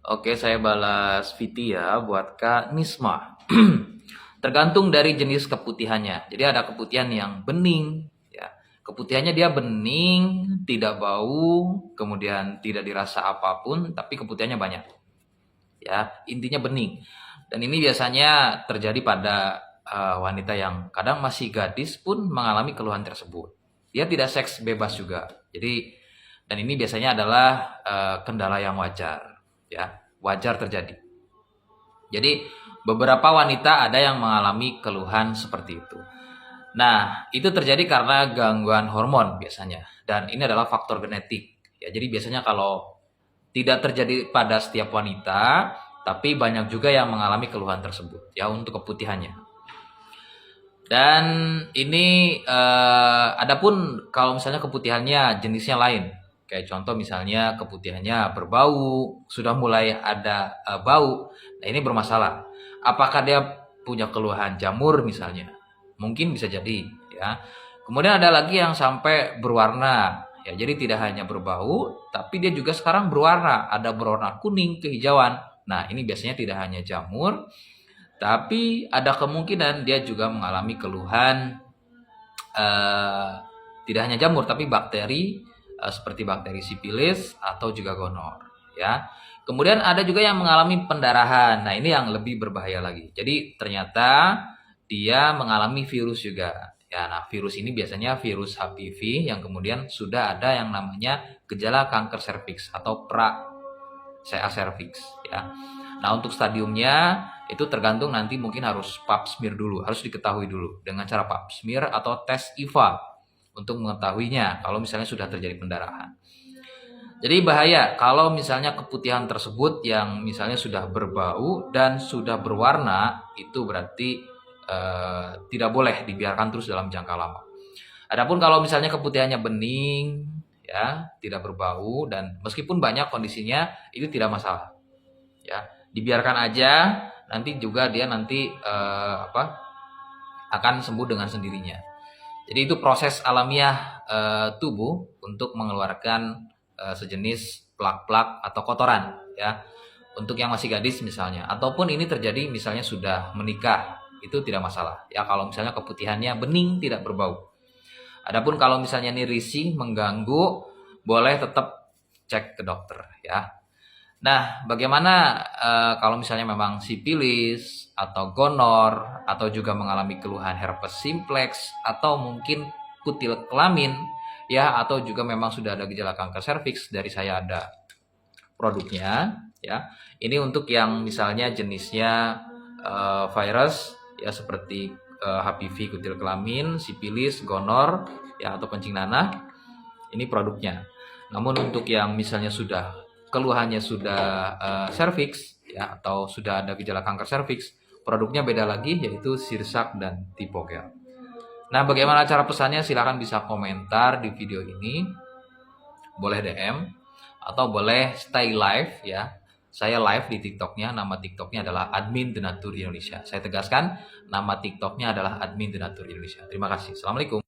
Oke, saya balas VT ya buat Kak Nisma. Tergantung dari jenis keputihannya. Jadi ada keputihan yang bening, ya. Keputihannya dia bening, tidak bau, kemudian tidak dirasa apapun, tapi keputihannya banyak. Ya, intinya bening. Dan ini biasanya terjadi pada wanita yang kadang masih gadis pun mengalami keluhan tersebut. Dia tidak seks bebas juga. Jadi dan ini biasanya adalah kendala yang wajar, ya, wajar terjadi. Jadi beberapa wanita ada yang mengalami keluhan seperti itu. Nah, itu terjadi karena gangguan hormon biasanya. Dan ini adalah faktor genetik. Ya, jadi biasanya kalau tidak terjadi pada setiap wanita, tapi banyak juga yang mengalami keluhan tersebut ya untuk keputihannya. Dan ini adapun kalau misalnya keputihannya jenisnya lain, kayak contoh misalnya keputihannya berbau, sudah mulai ada bau. Nah, ini bermasalah. Apakah dia punya keluhan jamur misalnya? Mungkin bisa jadi ya. Kemudian ada lagi yang sampai berwarna. Ya, jadi tidak hanya berbau, tapi dia juga sekarang berwarna, ada berwarna kuning, kehijauan. Nah, ini biasanya tidak hanya jamur, tapi ada kemungkinan dia juga mengalami keluhan eh, tidak hanya jamur tapi bakteri seperti bakteri sipilis atau juga gonor ya. Kemudian ada juga yang mengalami pendarahan. Nah, ini yang lebih berbahaya lagi. Jadi ternyata dia mengalami virus juga. Ya, nah virus ini biasanya virus HPV yang kemudian sudah ada yang namanya gejala kanker serviks atau CA cervix ya. Nah, untuk stadiumnya itu tergantung nanti mungkin harus pap smear dulu, harus diketahui dulu dengan cara pap smear atau tes IVA untuk mengetahuinya kalau misalnya sudah terjadi pendarahan. Jadi bahaya kalau misalnya keputihan tersebut yang misalnya sudah berbau dan sudah berwarna, itu berarti tidak boleh dibiarkan terus dalam jangka lama. Adapun kalau misalnya keputihannya bening, ya, tidak berbau dan meskipun banyak kondisinya itu tidak masalah. Ya, dibiarkan aja, nanti juga dia nanti akan sembuh dengan sendirinya. Jadi itu proses alamiah tubuh untuk mengeluarkan sejenis plak-plak atau kotoran ya. Untuk yang masih gadis misalnya, ataupun ini terjadi misalnya sudah menikah, itu tidak masalah ya kalau misalnya keputihannya bening tidak berbau. Adapun kalau misalnya ini risih mengganggu, boleh tetap cek ke dokter ya. Nah, bagaimana kalau misalnya memang sipilis atau gonor atau juga mengalami keluhan herpes simplex atau mungkin kutil kelamin ya, atau juga memang sudah ada gejala kanker serviks, dari saya ada produknya ya. Ini untuk yang misalnya jenisnya virus ya seperti HPV kutil kelamin, sipilis, gonor ya atau kencing nanah. Ini produknya. Namun untuk yang misalnya sudah keluhannya sudah serviks ya atau sudah ada gejala kanker serviks, produknya beda lagi yaitu Sirsak dan Tipogel. Nah, bagaimana cara pesannya? Silahkan bisa komentar di video ini, boleh DM atau boleh stay live ya. Saya live di TikToknya, nama TikToknya adalah Admin Denatur Indonesia. Saya tegaskan, nama TikToknya adalah Admin Denatur Indonesia. Terima kasih. Assalamualaikum.